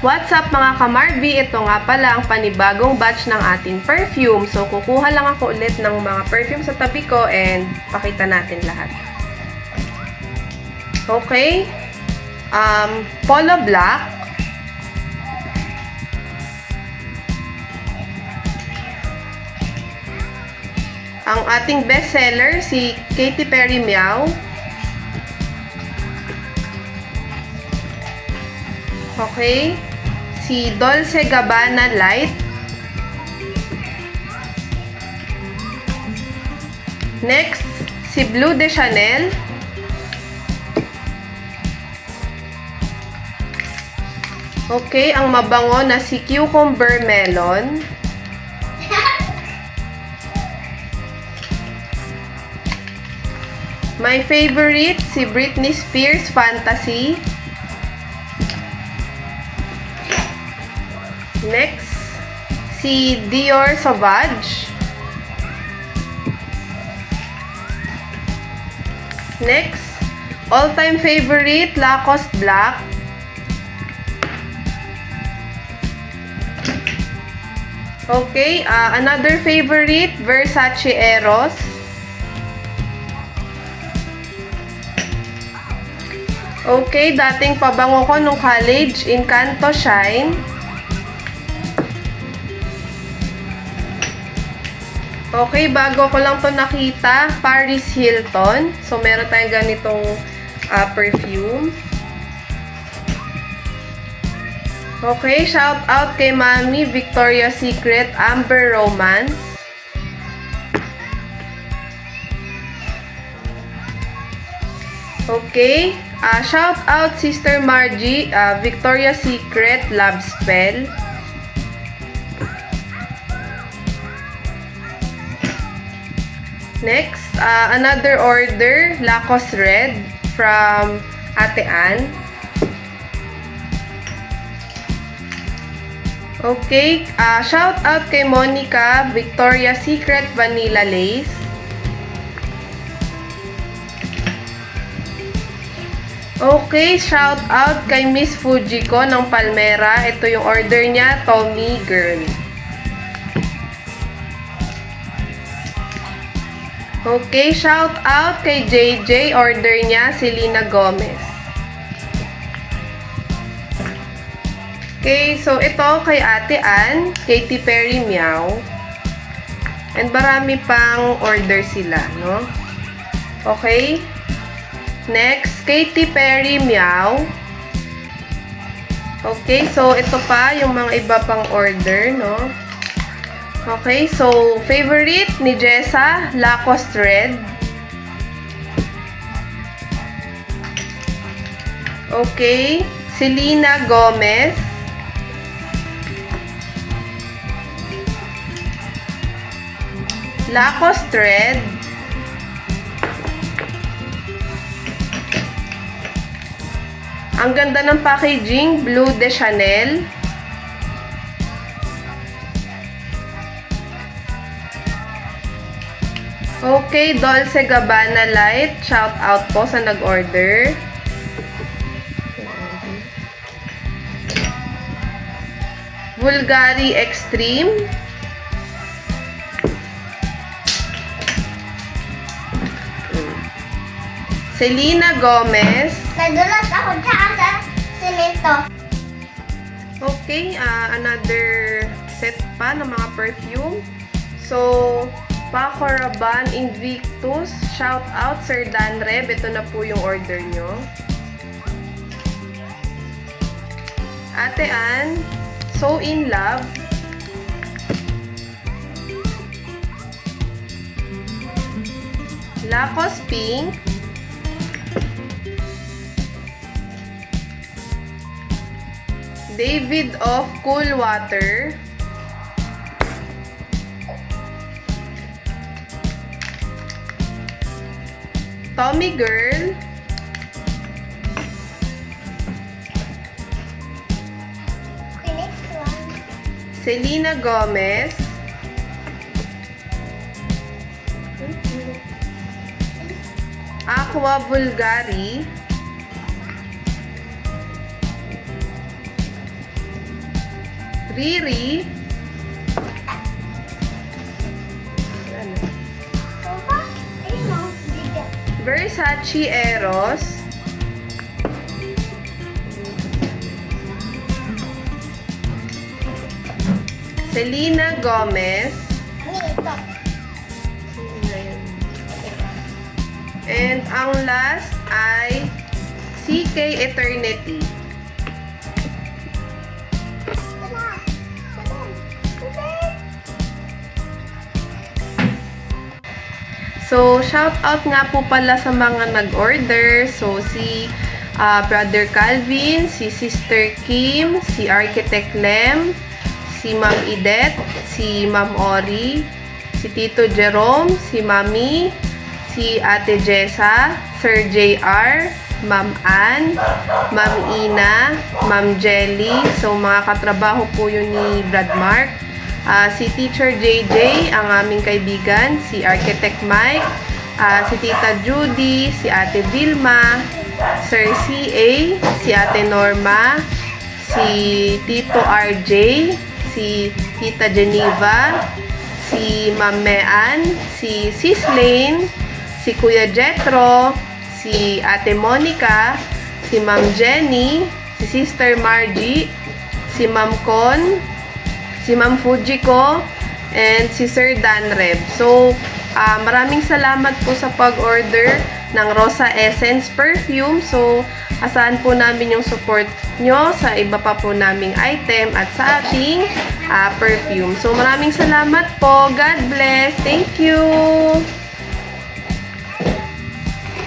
What's up mga ka-Marby? Ito nga pala ang panibagong batch ng ating perfume. So, kukuha lang ako ulit ng mga perfume sa tabi ko and pakita natin lahat. Okay. Polo Black. Ang ating bestseller, si Katy Perry Meow. Okay. Si Dolce Gabbana Light. Next, si Bleu de Chanel. Okay, ang mabango na si Cucumber Melon. My favorite, si Britney Spears Fantasy. Next, si Dior Sauvage. Next, all-time favorite, Lacoste Black. Okay, another favorite, Versace Eros. Okay, dating pabango ko nung college, Encanto Shine. Okay, bago ko lang to nakita, Paris Hilton. So, meron tayong ganitong perfume. Okay, shout out kay Mami, Victoria's Secret, Amber Romance. Okay, shout out Sister Margie, Victoria's Secret, Love Spell. Next, another order, Lacoste Red from Ate Ann. Okay, shout out kay Monica, Victoria's Secret Vanilla Lace. Okay, shout out kay Miss Fujiko ng Palmera. Ito yung order niya, Tommy Girl. Okay, shout out kay JJ, order niya, Selena Gomez. Okay, so ito kay Ate Ann, Katy Perry Meow. And marami pang order sila, no? Okay. Next, Katy Perry Meow. Okay, so ito pa yung mga iba pang order, no? Okay, so favorite ni Jessa, Lacoste Red. Okay, Selena Gomez. Lacoste Red. Ang ganda ng packaging, Bleu de Chanel. Okay, Dolce Gabbana Light. Shout out po sa nag-order. Bulgari Extreme. Selena Gomez. Nadulas ako dyan sa simento. Okay, another set pa ng mga perfume. So, Paco Rabanne Invictus. Shout out Sir Dan Reb. Ito na po yung order nyo. Ate Ann, So In Love. Lacoste Pink. David of Cool Water. Tommy Girl. Okay, next one. Selena Gomez. Aqua Bulgari. Riri. Papa, ayun mo. Bigat. Versace Eros. Selena Gomez. Ito. And ang last ay CK Eternity. So, shout out nga po pala sa mga nag-order. So, si Brother Calvin, si Sister Kim, si Architect Lem, si Ma'am Idet, si Ma'am Ori, si Tito Jerome, si Mami, si Ate Jessa, Sir JR, Ma'am Ann, Ma'am Ina, Ma'am Jelly. So, mga katrabaho po yun ni Brad Mark. Si Teacher JJ, ang aming kaibigan, si Architect Mike, si Tita Judy, si Ate Vilma, Sir CA, si Ate Norma, si Tito RJ, si Tita Geneva, si Ma'am Mean, si Sis Lane, si Kuya Jetro, si Ate Monica, si Ma'am Jenny, si Sister Margie, si Ma'am Con, si Ma'am Fujiko, and si Sir Dan Reb. So, maraming salamat po sa pag-order ng Rosa Essence Perfume. So, asahan po namin yung support nyo sa iba pa po naming item at sa ating perfume. So, maraming salamat po. God bless. Thank you!